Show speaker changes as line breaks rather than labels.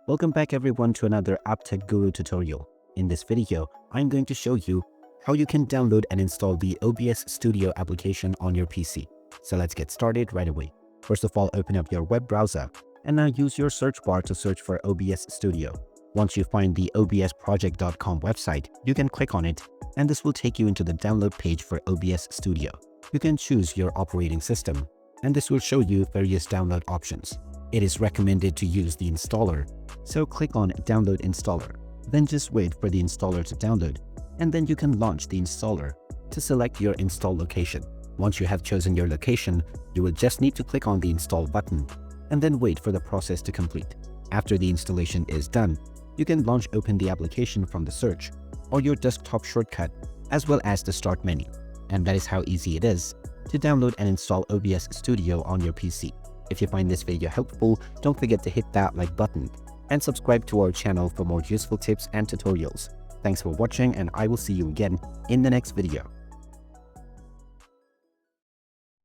Welcome back everyone to another Apptech Guru tutorial. In this video, I'm going to show you how you can download and install the OBS Studio application on your PC. So let's get started right away. First of all, open up your web browser and now use your search bar to search for OBS Studio. Once you find the obsproject.com website, you can click on it and this will take you into the download page for OBS Studio. You can choose your operating system and this will show you various download options. It is recommended to use the installer, so click on Download Installer. Then just wait for the installer to download, and then you can launch the installer to select your install location. Once you have chosen your location, you will just need to click on the Install button, and then wait for the process to complete. After the installation is done, you can open the application from the search or your desktop shortcut, as well as the Start menu. And that is how easy it is to download and install OBS Studio on your PC. If you find this video helpful, don't forget to hit that like button and subscribe to our channel for more useful tips and tutorials. Thanks for watching, and I will see you again in the next video.